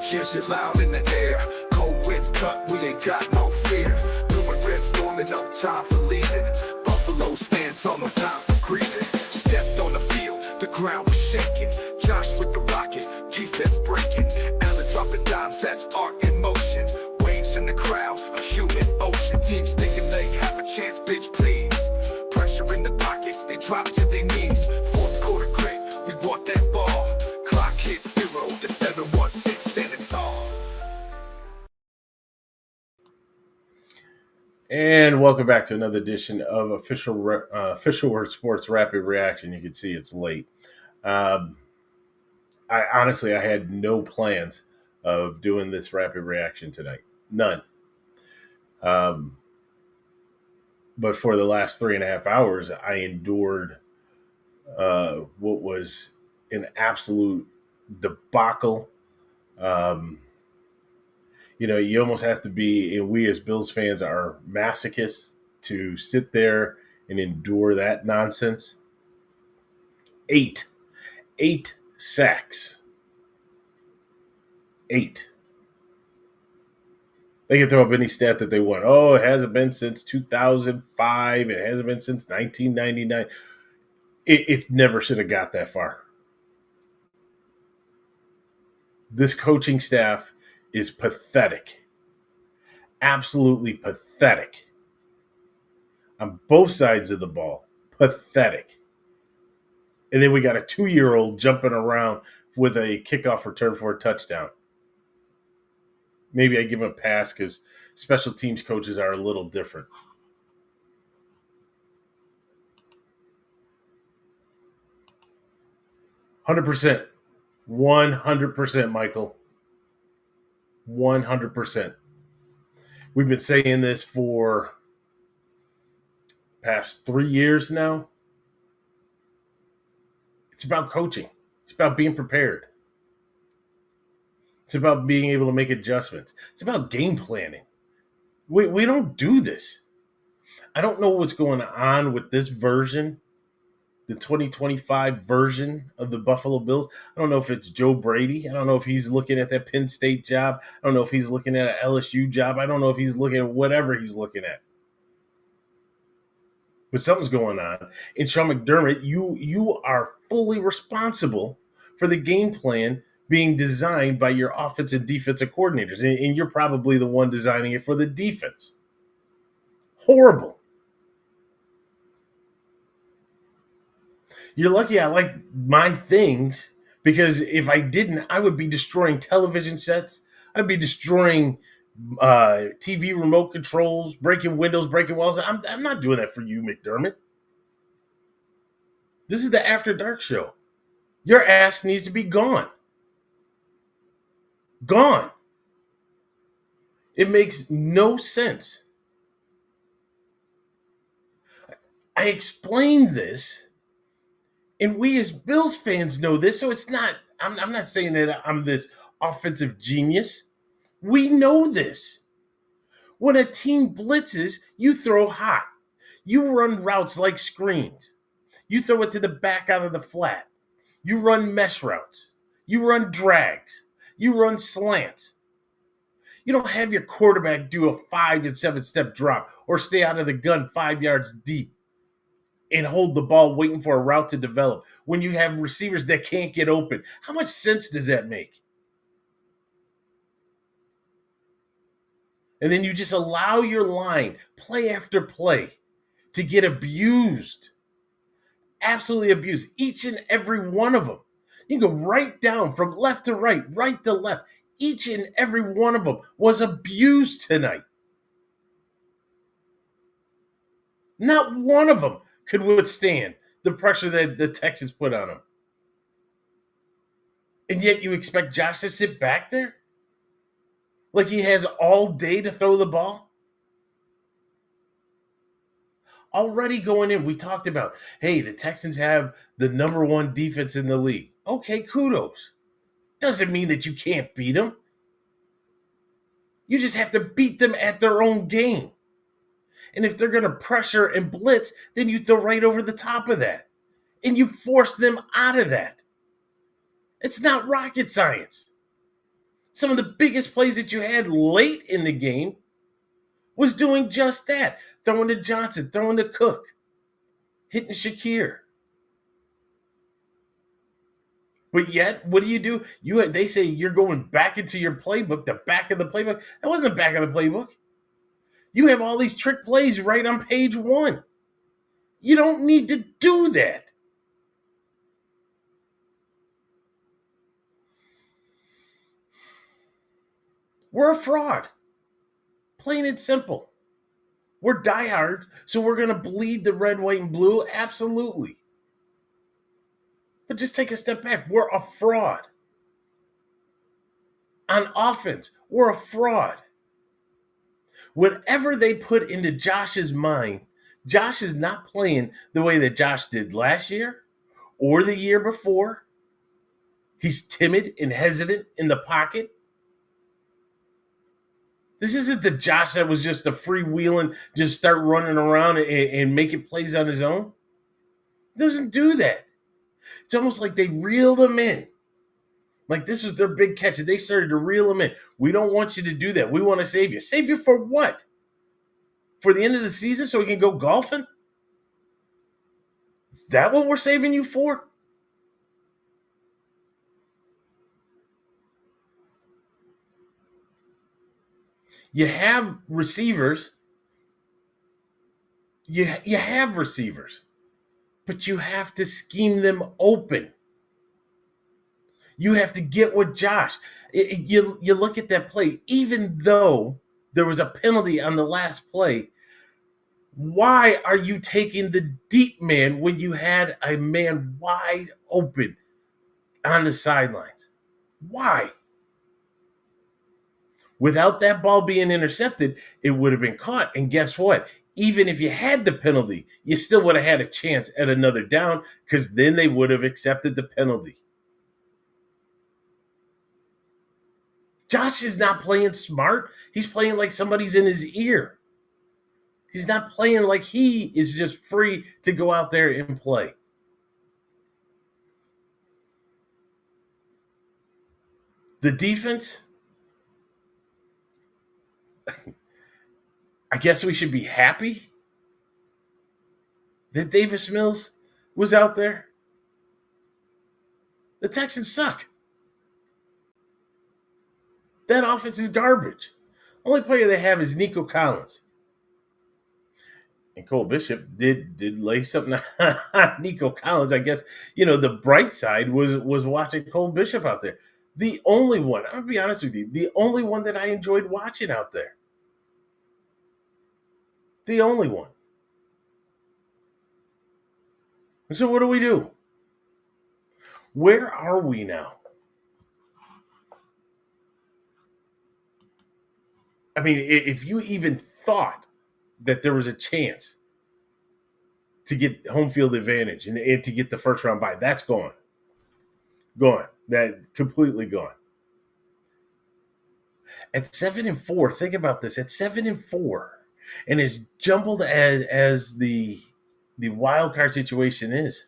Cheers is loud in the air. Cold winds cut, we ain't got no fear. Blue and red storming, no time for leaving. Buffalo stands on, no time for grieving. Stepped on the field, the ground was shaking. Josh with the rocket, defense breaking. Allen dropping dimes, that's art in motion. Waves in the crowd, a human ocean. Teams thinking they have a chance, bitch please. Pressure in the pocket, they drop to their knees. Fourth quarter grit, we want that ball. Clock hits 0, the 7-1-6 standing tall. And welcome back to another edition of Official Word Sports Rapid Reaction. You can see it's late. I had no plans of doing this rapid reaction tonight. None. But for the last 3.5 hours, I endured what was an absolute debacle. You almost have to be, and we as Bills fans are masochists to sit there and endure that nonsense. 8 sacks. 8. They can throw up any stat that they want. Oh, it hasn't been since 2005. It hasn't been since 1999. It never should have got that far. This coaching staff is pathetic. Absolutely pathetic. On both sides of the ball. Pathetic. And then we got a 2-year-old jumping around with a kickoff return for a touchdown. Maybe I give him a pass because special teams coaches are a little different. $100%. 100%, Michael. 100%. We've been saying this for past 3 years now. It's about coaching. It's about being prepared. It's about being able to make adjustments. It's about game planning. We don't do this. I don't know what's going on with this version, the 2025 version of the Buffalo Bills. I don't know if it's Joe Brady. I don't know if he's looking at that Penn State job. I don't know if he's looking at an LSU job. I don't know if he's looking at whatever he's looking at. But something's going on. And Sean McDermott, you are fully responsible for the game plan being designed by your offensive and defensive coordinators. And you're probably the one designing it for the defense. Horrible. You're lucky I like my things, because if I didn't, I would be destroying television sets. I'd be destroying TV remote controls, breaking windows, breaking walls. I'm not doing that for you, McDermott. This is the After Dark show. Your ass needs to be gone. Gone. It makes no sense. I explained this, and we as Bills fans know this, so it's not, I'm not saying that I'm this offensive genius. We know this. When a team blitzes, you throw hot. You run routes like screens. You throw it to the back out of the flat. You run mesh routes. You run drags. You run slants. You don't have your quarterback do a 5 and 7-step drop or stay out of the gun 5 yards deep and hold the ball waiting for a route to develop when you have receivers that can't get open. How much sense does that make? And then you just allow your line, play after play, to get abused. Absolutely abused. Each and every one of them. You can go right down from left to right to left. Each and every one of them was abused tonight. Not one of them could withstand the pressure that the Texans put on them. And yet you expect Josh to sit back there? Like he has all day to throw the ball? Already going in, we talked about, hey, the Texans have the number 1 defense in the league. Okay, kudos. Doesn't mean that you can't beat them. You just have to beat them at their own game. And if they're going to pressure and blitz, then you throw right over the top of that. And you force them out of that. It's not rocket science. Some of the biggest plays that you had late in the game was doing just that. Throwing to Johnson, throwing to Cook, hitting Shakir. But yet, what do? They say you're going back into your playbook, the back of the playbook. That wasn't the back of the playbook. You have all these trick plays right on page 1. You don't need to do that. We're a fraud. Plain and simple. We're diehards, so we're going to bleed the red, white, and blue? Absolutely. But just take a step back. We're a fraud. On offense, we're a fraud. Whatever they put into Josh's mind, Josh is not playing the way that Josh did last year or the year before. He's timid and hesitant in the pocket. This isn't the Josh that was just a freewheeling, just start running around and making plays on his own. He doesn't do that. It's almost like they reeled him in. Like this was their big catch. They started to reel him in. We don't want you to do that. We want to save you. Save you for what? For the end of the season so we can go golfing? Is that what we're saving you for? You have receivers. You have receivers. But you have to scheme them open. You have to get with Josh. You look at that play, even though there was a penalty on the last play, why are you taking the deep man when you had a man wide open on the sidelines? Why? Without that ball being intercepted, it would have been caught. And guess what? Even if you had the penalty, you still would have had a chance at another down because then they would have accepted the penalty. Josh is not playing smart. He's playing like somebody's in his ear. He's not playing like he is just free to go out there and play. The defense, I guess we should be happy that Davis Mills was out there. The Texans suck. That offense is garbage. Only player they have is Nico Collins. And Cole Bishop did lay something on Nico Collins. I guess, the bright side was watching Cole Bishop out there. The only one, I'm going to be honest with you, the only one that I enjoyed watching out there. The only one. And so what do? Where are we now? I mean, if you even thought that there was a chance to get home field advantage and to get the first round bye, that's gone. Gone. That completely gone. At 7-4, think about this. At 7-4, and as jumbled as the wild card situation is,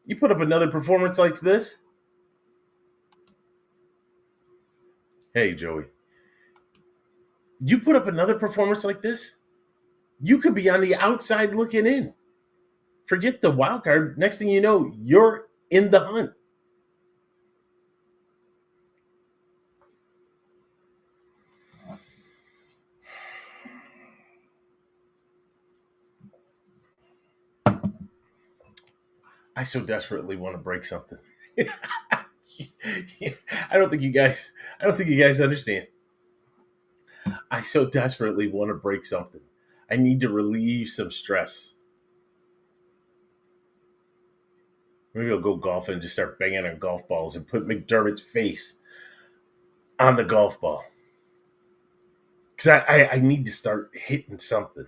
you put up another performance like this. Hey, Joey. You put up another performance like this, you could be on the outside looking in. Forget the wild card. Next thing you know, you're in the hunt. I so desperately want to break something. I don't think you guys understand. I so desperately want to break something. I need to relieve some stress. Maybe I'll go golfing and just start banging on golf balls and put McDermott's face on the golf ball. Because I need to start hitting something.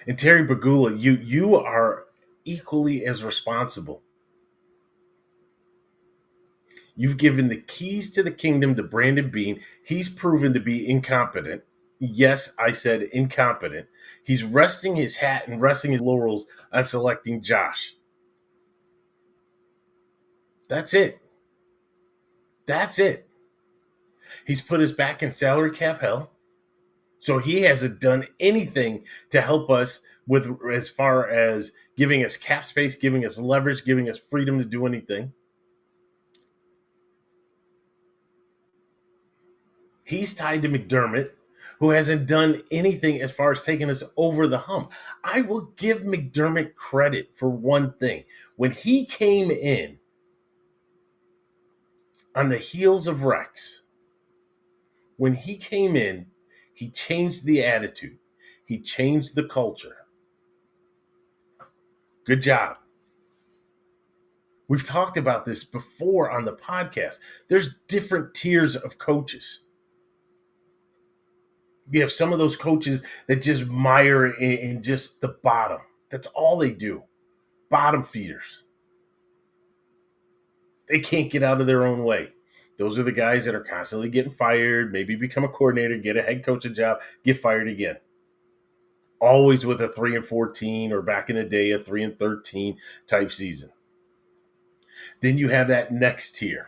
And Terry Bagula, you are equally as responsible. You've given the keys to the kingdom to Brandon Beane. He's proven to be incompetent. Yes, I said incompetent. He's resting his hat and resting his laurels on selecting Josh. That's it. That's it. He's put us back in salary cap hell. So he hasn't done anything to help us with as far as giving us cap space, giving us leverage, giving us freedom to do anything. He's tied to McDermott, who hasn't done anything as far as taking us over the hump. I will give McDermott credit for one thing. When he came in on the heels of Rex, when he came in, he changed the attitude. He changed the culture. Good job. We've talked about this before on the podcast. There's different tiers of coaches. You have some of those coaches that just mire in just the bottom. That's all they do. Bottom feeders. They can't get out of their own way. Those are the guys that are constantly getting fired, maybe become a coordinator, get a head coaching job, get fired again. Always with a 3-14 or back in the day, a 3-13 type season. Then you have that next tier.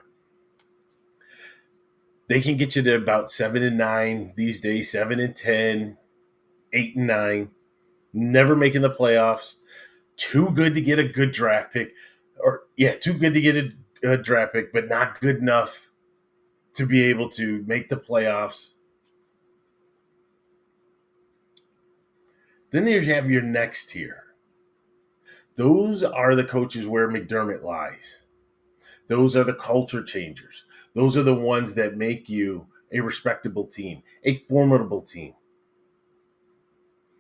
They can get you to about 7-9 these days, 7-10, 8-9, never making the playoffs. Too good to get a good draft pick, too good to get a draft pick, but not good enough to be able to make the playoffs. Then you have your next tier. Those are the coaches where McDermott lies. Those are the culture changers. Those are the ones that make you a respectable team, a formidable team.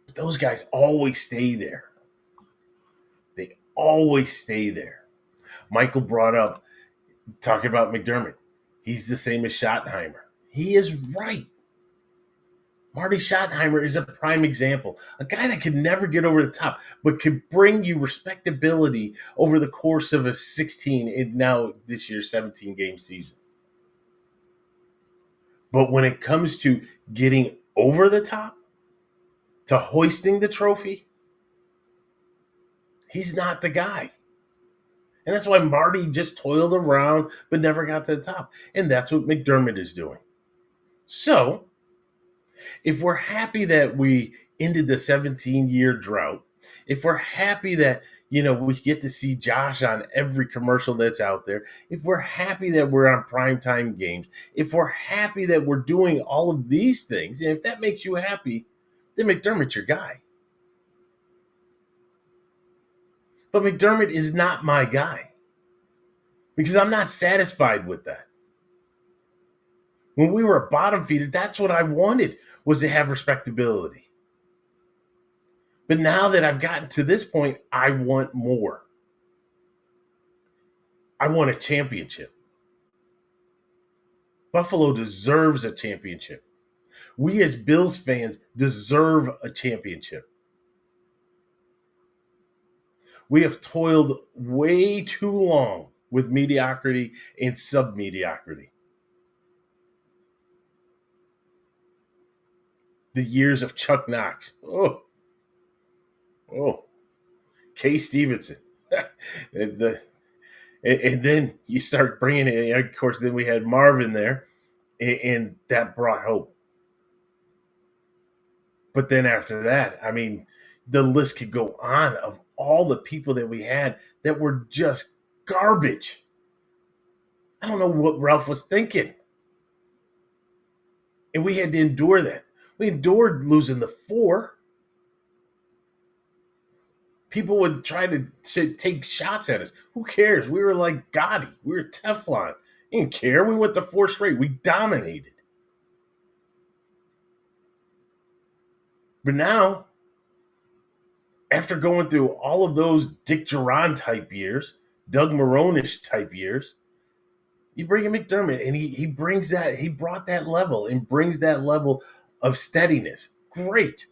But those guys always stay there. They always stay there. Michael brought up, talking about McDermott. He's the same as Schottenheimer. He is right. Marty Schottenheimer is a prime example. A guy that could never get over the top, but could bring you respectability over the course of a 16 and now this year's 17-game season. But when it comes to getting over the top, to hoisting the trophy, he's not the guy. And that's why Marty just toiled around but never got to the top. And that's what McDermott is doing. So, if we're happy that we ended the 17-year drought, if we're happy that, we get to see Josh on every commercial that's out there, if we're happy that we're on primetime games, if we're happy that we're doing all of these things, and if that makes you happy, then McDermott's your guy. But McDermott is not my guy because I'm not satisfied with that. When we were a bottom feeder, that's what I wanted, was to have respectability. But now that I've gotten to this point, I want more. I want a championship. Buffalo deserves a championship. We as Bills fans deserve a championship. We have toiled way too long with mediocrity and sub-mediocrity. The years of Chuck Knox. Oh, Kay Stevenson. and then you start bringing it. Of course, then we had Marvin there, and that brought hope. But then after that, the list could go on of all the people that we had that were just garbage. I don't know what Ralph was thinking. And we had to endure that. We endured losing the 4. People would try to take shots at us. Who cares? We were like Gotti. We were Teflon. You didn't care. We went to 4 straight. We dominated. But now, after going through all of those Dick Duran type years, Doug Marone-ish type years, you bring in McDermott, and he brings that. He brought that level and brings that level of steadiness. Great.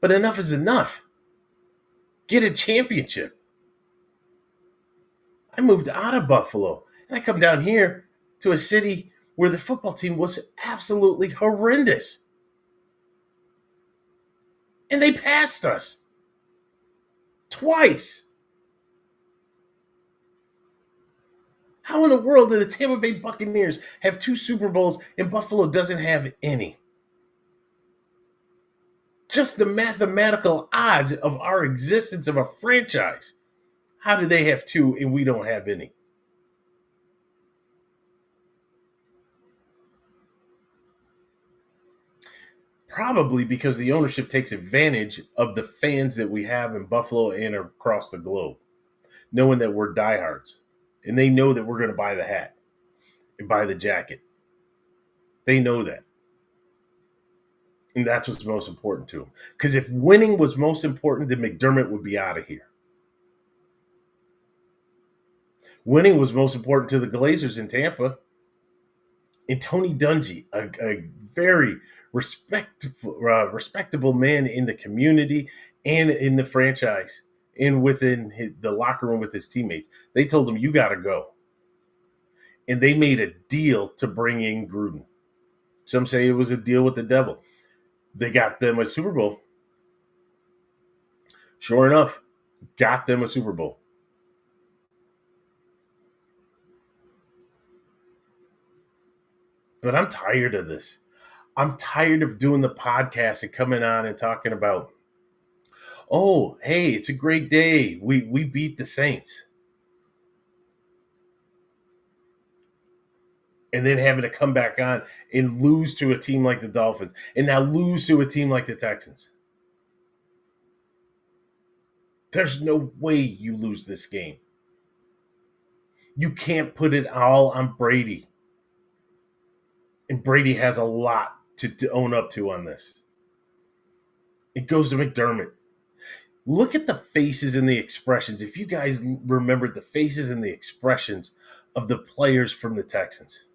But enough is enough. Get a championship. I moved out of Buffalo, and I come down here to a city where the football team was absolutely horrendous. And they passed us twice. How in the world do the Tampa Bay Buccaneers have 2 Super Bowls and Buffalo doesn't have any? Just the mathematical odds of our existence of a franchise. How do they have 2 and we don't have any? Probably because the ownership takes advantage of the fans that we have in Buffalo and across the globe, knowing that we're diehards. And they know that we're going to buy the hat and buy the jacket. They know that. And that's what's most important to them. Because if winning was most important, then McDermott would be out of here. Winning was most important to the Glazers in Tampa. And Tony Dungy, a very respectable man in the community and in the franchise and within the locker room with his teammates, they told him, you got to go. And they made a deal to bring in Gruden. Some say it was a deal with the devil. They got them a Super Bowl. Sure enough, got them a Super Bowl. But I'm tired of this. I'm tired of doing the podcast and coming on and talking about, oh, hey, it's a great day. We beat the Saints. And then having to come back on and lose to a team like the Dolphins and now lose to a team like the Texans. There's no way you lose this game. You can't put it all on Brady. And Brady has a lot to own up to on this. It goes to McDermott. Look at the faces and the expressions. If you guys remember the faces and the expressions of the players from the Texans.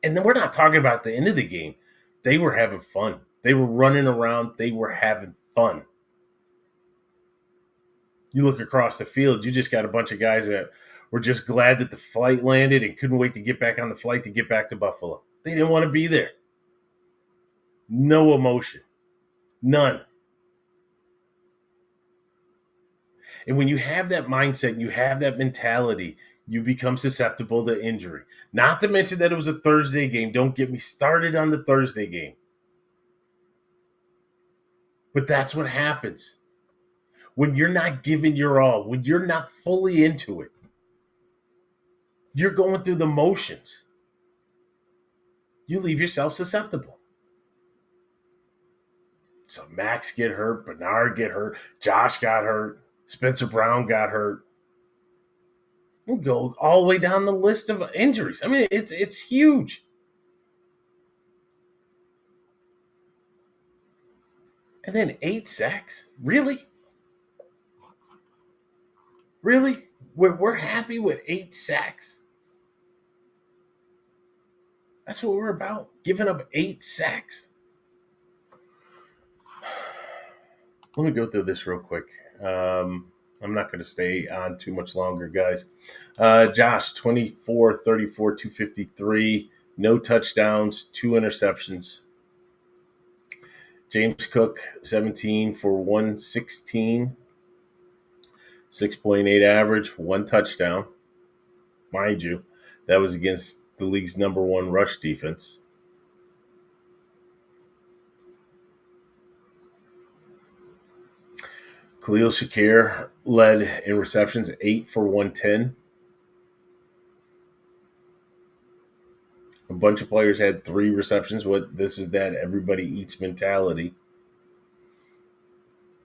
And then we're not talking about the end of the game. They were having fun. They were running around. They were having fun. You look across the field, you just got a bunch of guys that were just glad that the flight landed and couldn't wait to get back on the flight to get back to Buffalo. They didn't want to be there. No emotion. None. And when you have that mindset, you have that mentality, you become susceptible to injury. Not to mention that it was a Thursday game. Don't get me started on the Thursday game. But that's what happens. When you're not giving your all, when you're not fully into it, you're going through the motions. You leave yourself susceptible. So Max get hurt, Bernard get hurt, Josh got hurt, Spencer Brown got hurt. We go all the way down the list of injuries. I mean, it's huge. And then 8 sacks? Really? Really? We're happy with 8 sacks? That's what we're about? Giving up 8 sacks? Let me go through this real quick. I'm not going to stay on too much longer, guys. Josh, 24, 34, 253, no touchdowns, 2 interceptions. James Cook, 17 for 116, 6.8 average, 1 touchdown. Mind you, that was against the league's number 1 rush defense. Khalil Shakir led in receptions, 8 for 110. A bunch of players had 3 receptions. This is that everybody eats mentality.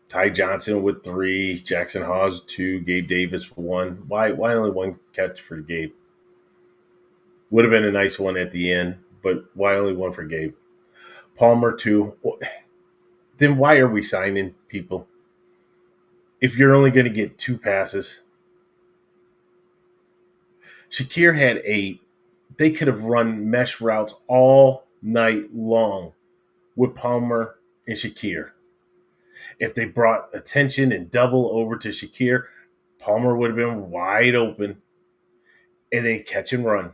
Ty Johnson with 3, Jackson Hawes 2, Gabe Davis 1. Why only 1 catch for Gabe? Would have been a nice one at the end, but why only 1 for Gabe? Palmer 2. Then why are we signing people? If you're only going to get 2 passes. Shakir had 8. They could have run mesh routes all night long with Palmer and Shakir. If they brought attention and double over to Shakir, Palmer would have been wide open. And then catch and run.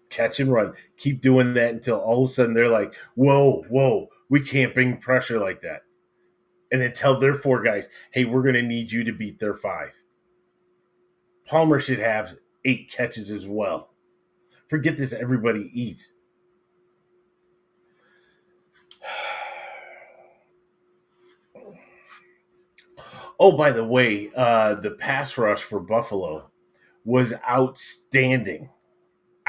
Catch and run. Keep doing that until all of a sudden they're like, whoa, we can't bring pressure like that. And then tell their 4 guys, hey, we're going to need you to beat their 5. Palmer should have 8 catches as well. Forget this, everybody eats. Oh, by the way, the pass rush for Buffalo was outstanding.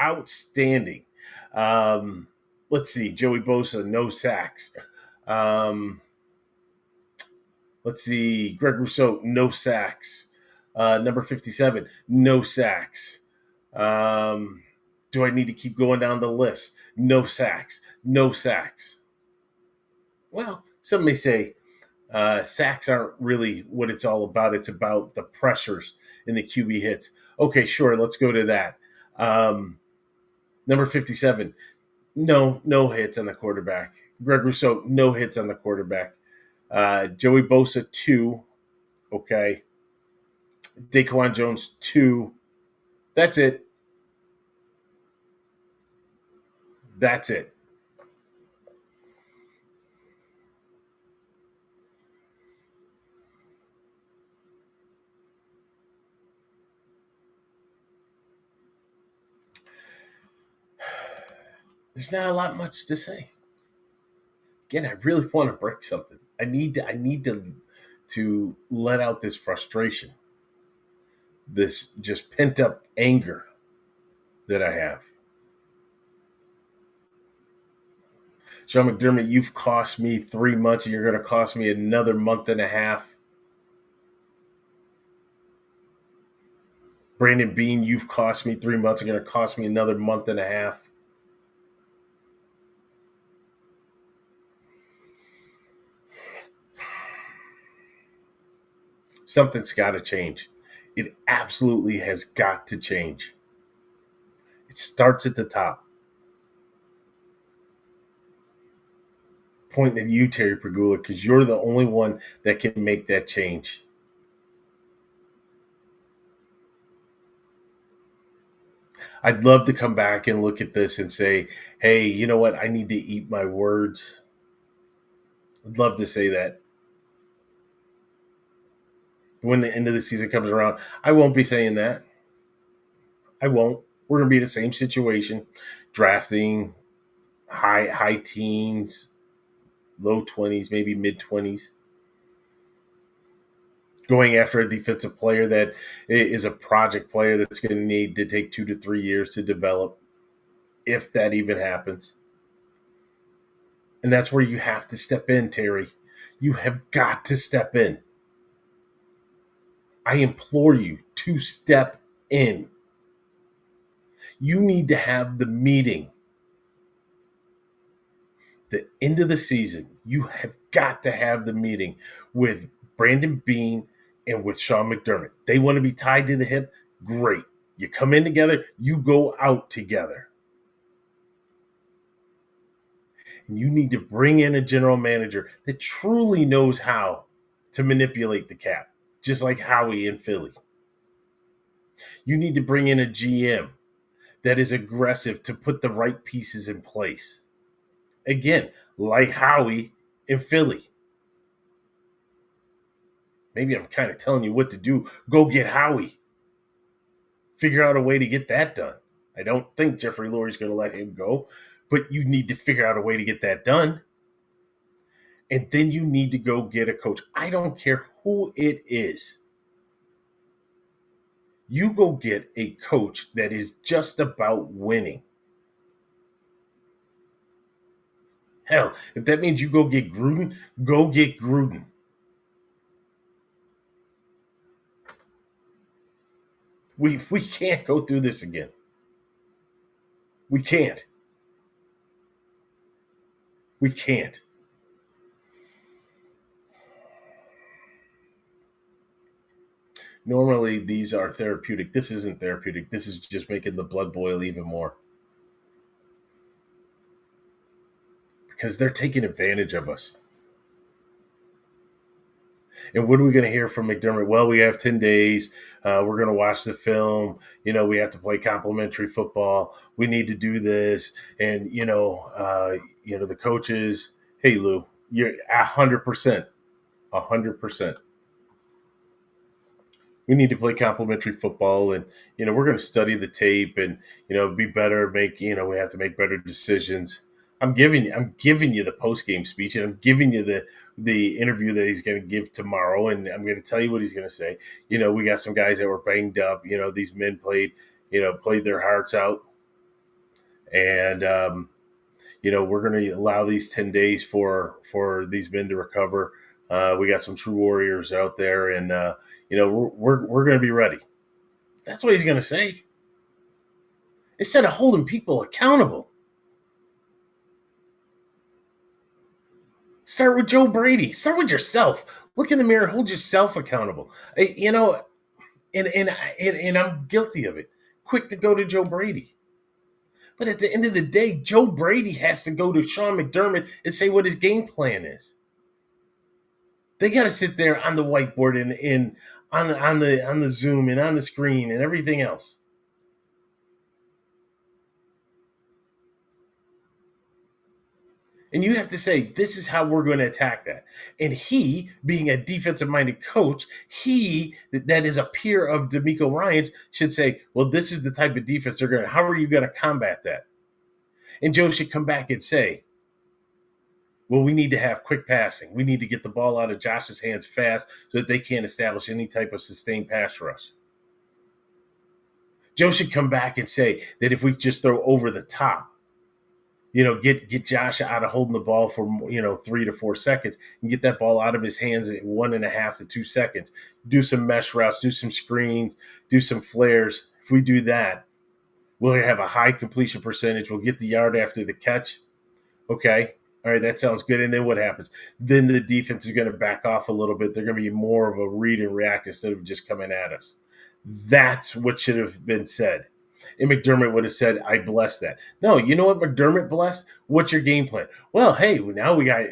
Outstanding. Um, let's see. Joey Bosa, no sacks. Um, let's see. Greg Rousseau, no sacks. Number 57, no sacks. Um, do I need to keep going down the list? No sacks. No sacks. Well, some may say sacks aren't really what it's all about. It's about the pressures and the QB hits. Okay, sure. Let's go to that. Number 57, no hits on the quarterback. Greg Rousseau, no hits on the quarterback. Joey Bosa, 2. Okay. Daquan Jones, 2. That's it. That's it. There's not a lot much to say. Again, I really want to break something. I need to let out this frustration, this just pent up anger that I have. Sean McDermott, you've cost me 3 months, and you're going to cost me another month and a half. Brandon Beane, you've cost me 3 months, and you're going to cost me another month and a half. Something's got to change. It absolutely has got to change. It starts at the top. Pointing at you, Terry Pegula, because you're the only one that can make that change. I'd love to come back and look at this and say, hey, you know what? I need to eat my words. I'd love to say that. When the end of the season comes around, I won't be saying that. I won't. We're going to be in the same situation, drafting high teens, low 20s, maybe mid 20s, going after a defensive player that is a project player that's going to need to take 2 to 3 years to develop, if that even happens. And that's where you have to step in, Terry. You have got to step in. I implore you to step in. You need to have the meeting. The end of the season, you have got to have the meeting with Brandon Beane and with Sean McDermott. They want to be tied to the hip. Great. You come in together, you go out together. And you need to bring in a general manager that truly knows how to manipulate the cap, just like Howie in Philly. You need to bring in a GM that is aggressive to put the right pieces in place. Again, like Howie in Philly. Maybe I'm kind of telling you what to do. Go get Howie. Figure out a way to get that done. I don't think Jeffrey Lurie's going to let him go, but you need to figure out a way to get that done. And then you need to go get a coach. I don't care who it is. You go get a coach that is just about winning. Hell, if that means you go get Gruden, go get Gruden. We can't go through this again. We can't. We can't. Normally, these are therapeutic. This isn't therapeutic. This is just making the blood boil even more. Because they're taking advantage of us. And what are we going to hear from McDermott? Well, we have 10 days. We're going to watch the film. We have to play complimentary football. We need to do this. And, the coaches, hey, Lou, you're 100%. 100%. We need to play complementary football, and we're going to study the tape, and be better. We have to make better decisions. I'm giving you the post game speech, and I'm giving you the interview that he's going to give tomorrow, and I'm going to tell you what he's going to say. We got some guys that were banged up. These men played their hearts out, and we're going to allow these 10 days for these men to recover. We got some true warriors out there, and we're going to be ready. That's what he's going to say. Instead of holding people accountable, start with Joe Brady. Start with yourself. Look in the mirror. Hold yourself accountable. And I'm guilty of it. Quick to go to Joe Brady. But at the end of the day, Joe Brady has to go to Sean McDermott and say what his game plan is. They got to sit there on the whiteboard and on the Zoom and on the screen and everything else. And you have to say, this is how we're going to attack that. And he, being a defensive-minded coach, that is a peer of DeMeco Ryans, should say, well, this is the type of defense they're going to, how are you going to combat that? And Joe should come back and say, well, we need to have quick passing. We need to get the ball out of Josh's hands fast so that they can't establish any type of sustained pass rush. Joe should come back and say that if we just throw over the top, get Josh out of holding the ball for 3 to 4 seconds and get that ball out of his hands in 1.5 to 2 seconds. Do some mesh routes, do some screens, do some flares. If we do that, we'll have a high completion percentage. We'll get the yard after the catch. Okay. All right, that sounds good. And then what happens? Then the defense is going to back off a little bit. They're going to be more of a read and react instead of just coming at us. That's what should have been said. And McDermott would have said, I bless that. No, you know what McDermott blessed? What's your game plan? Well, hey, now we got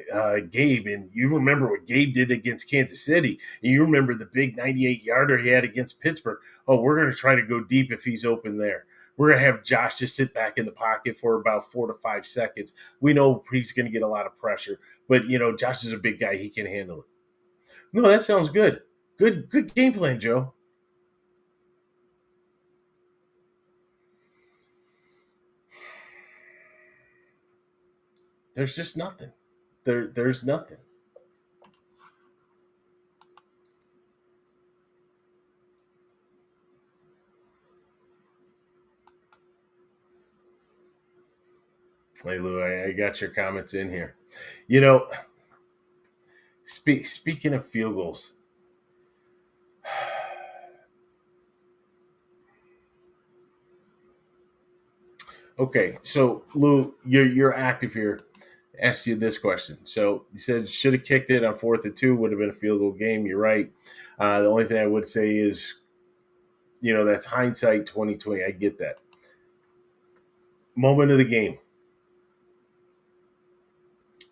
Gabe, and you remember what Gabe did against Kansas City, and you remember the big 98-yarder he had against Pittsburgh. Oh, we're going to try to go deep if he's open there. We're going to have Josh just sit back in the pocket for about 4 to 5 seconds. We know he's going to get a lot of pressure, but, Josh is a big guy. He can handle it. No, that sounds good. Good game plan, Joe. There's just nothing. There's nothing. Hey, Lou, I got your comments in here. Speaking of field goals, okay, so Lou, you're active here. Asked you this question. So you said should have kicked it on 4th and 2, would have been a field goal game. You're right. The only thing I would say is, that's hindsight 2020. I get that. Moment of the game.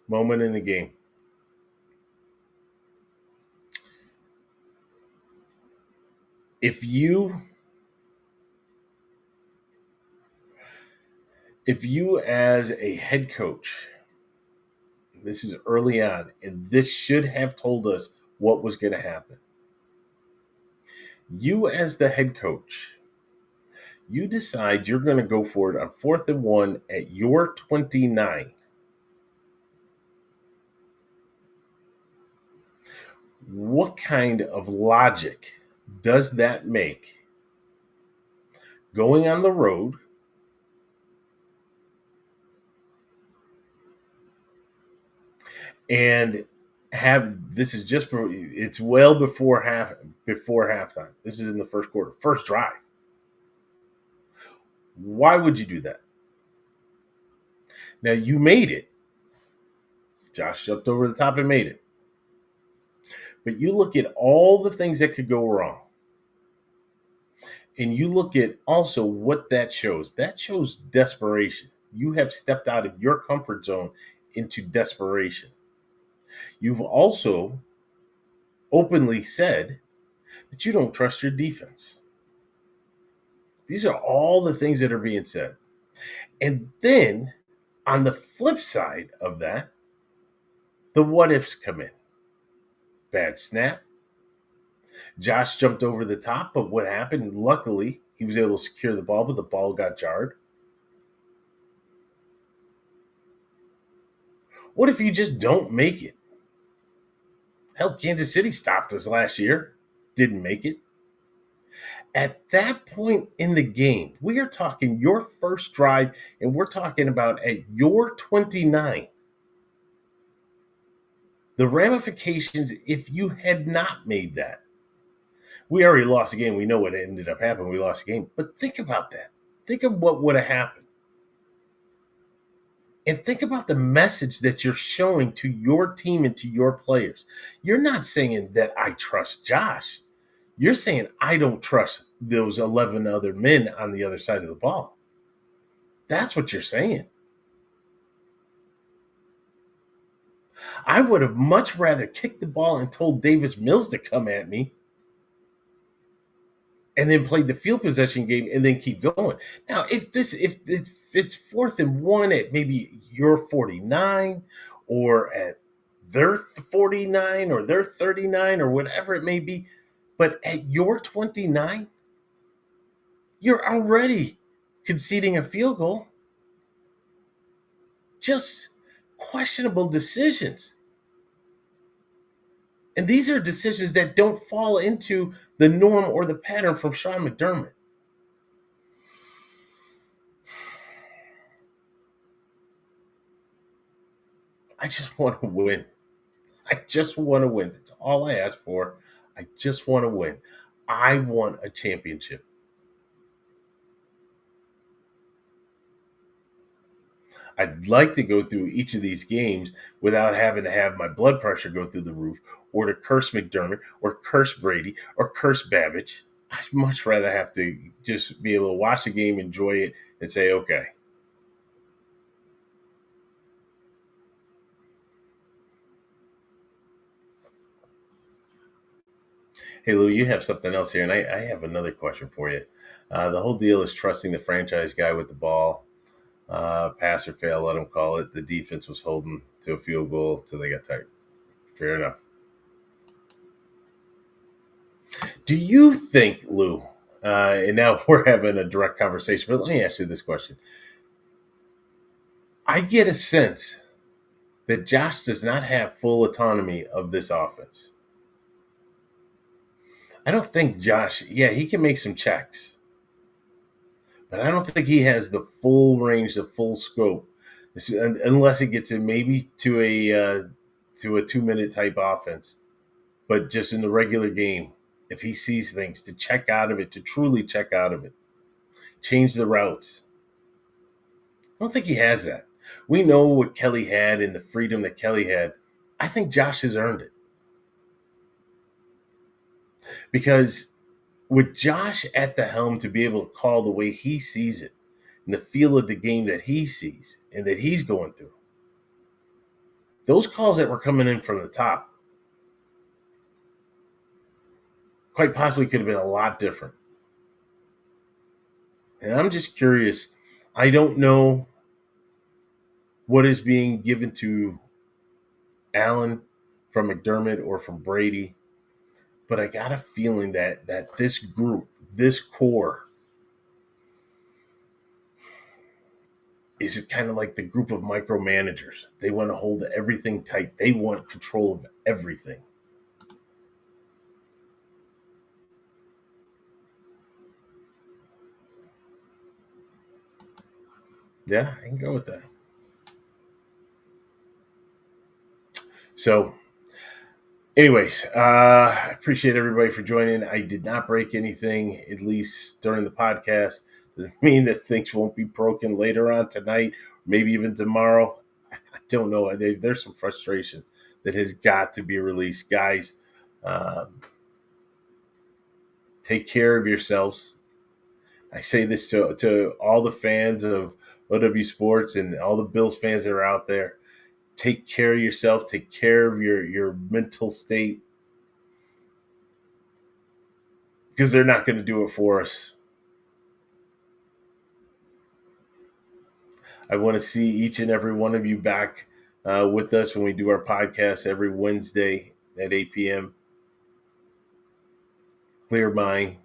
Moment in the game. If you as a head coach, this is early on, and this should have told us what was going to happen. You as the head coach, you decide you're going to go for it on 4th and 1 at your 29. What kind of logic does that make going on the road and this is just, it's well before halftime. This is in the first quarter, first drive. Why would you do that? Now you made it. Josh jumped over the top and made it. But you look at all the things that could go wrong. And you look at also what that shows. That shows desperation. You have stepped out of your comfort zone into desperation. You've also openly said that you don't trust your defense. These are all the things that are being said. And then on the flip side of that, the what ifs come in. Bad snap. Josh jumped over the top, but what happened? Luckily, he was able to secure the ball, but the ball got jarred. What if you just don't make it? Hell, Kansas City stopped us last year, didn't make it. At that point in the game, we are talking your first drive, and we're talking about at your 29. The ramifications if you had not made that. We already lost the game. We know what ended up happening. We lost the game. But think about that. Think of what would have happened. And think about the message that you're showing to your team and to your players. You're not saying that I trust Josh. You're saying I don't trust those 11 other men on the other side of the ball. That's what you're saying. I would have much rather kicked the ball and told Davis Mills to come at me and then played the field possession game and then keep going. Now, if it's 4th and 1 at maybe your 49 or at their 49 or their 39 or whatever it may be, but at your 29, you're already conceding a field goal. Just questionable decisions. And these are decisions that don't fall into the norm or the pattern from Sean McDermott. I just want to win. I just want to win. That's all I ask for. I just want to win. I want a championship. I'd like to go through each of these games without having to have my blood pressure go through the roof or to curse McDermott or curse Brady or curse Babbage. I'd much rather have to just be able to watch the game, enjoy it, and say, okay. Hey, Lou, you have something else here, and I have another question for you. The whole deal is trusting the franchise guy with the ball. Pass or fail, let them call it. The defense was holding to a field goal till they got tired. Fair enough. Do you think, Lou, and now we're having a direct conversation, but let me ask you this question. I get a sense that Josh does not have full autonomy of this offense. I don't think Josh, he can make some checks, but I don't think he has the full range, the full scope, unless he gets in maybe to a 2-minute type offense. But just in the regular game, if he sees things, to check out of it, to truly check out of it, change the routes. I don't think he has that. We know what Kelly had and the freedom that Kelly had. I think Josh has earned it. Because with Josh at the helm to be able to call the way he sees it and the feel of the game that he sees and that he's going through, those calls that were coming in from the top quite possibly could have been a lot different. And I'm just curious. I don't know what is being given to Allen from McDermott or from Brady, but I got a feeling that this group, this core, is kind of like the group of micromanagers. They want to hold everything tight. They want control of everything. Yeah, I can go with that. So, anyways, I appreciate everybody for joining. I did not break anything, at least during the podcast. Doesn't mean that things won't be broken later on tonight, maybe even tomorrow. I don't know. There's some frustration that has got to be released. Guys, take care of yourselves. I say this to all the fans of OW Sports and all the Bills fans that are out there. Take care of yourself. Take care of your mental state, because they're not going to do it for us. I want to see each and every one of you back with us when we do our podcast every Wednesday at 8 p.m. clear mind.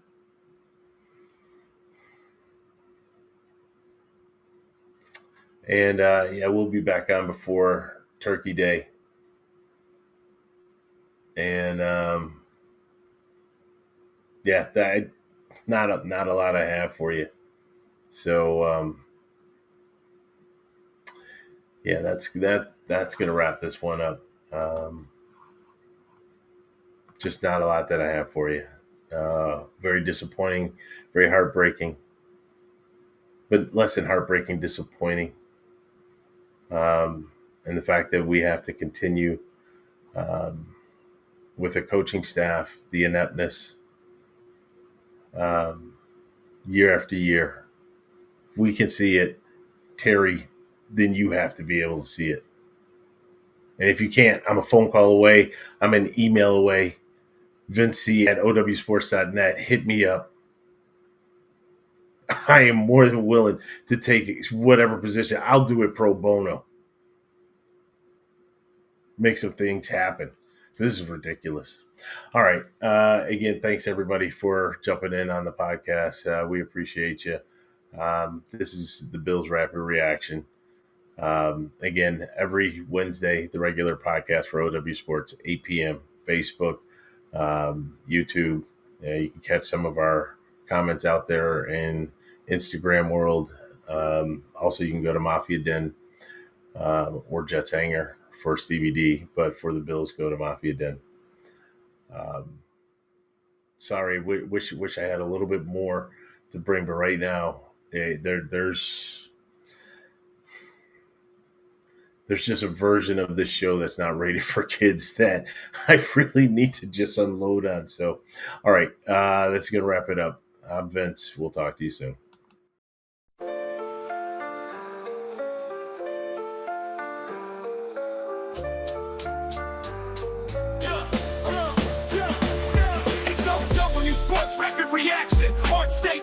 And yeah, we'll be back on before Turkey Day. And yeah, that not a lot I have for you. So yeah, that's gonna wrap this one up. Just not a lot that I have for you. Very disappointing, very heartbreaking, but less than heartbreaking, disappointing. And the fact that we have to continue with the coaching staff, the ineptness, year after year. If we can see it, Terry, then you have to be able to see it. And if you can't, I'm a phone call away. I'm an email away. Vince@OWSports.net. Hit me up. I am more than willing to take whatever position. I'll do it pro bono. Make some things happen. This is ridiculous. All right. Again, thanks everybody for jumping in on the podcast. We appreciate you. This is the Bills Rapid Reaction. Again, every Wednesday, the regular podcast for OW Sports, 8 p.m., Facebook, YouTube. You can catch some of our comments out there in Instagram world. Also, you can go to Mafia Den or Jets Hanger for Stevie D, but for the Bills, go to Mafia Den. Sorry, wish I had a little bit more to bring, but right now there's just a version of this show that's not rated for kids that I really need to just unload on. So, all right, that's gonna wrap it up. I'm Vince. We'll talk to you soon. It's OW Sports Rapid Reaction on state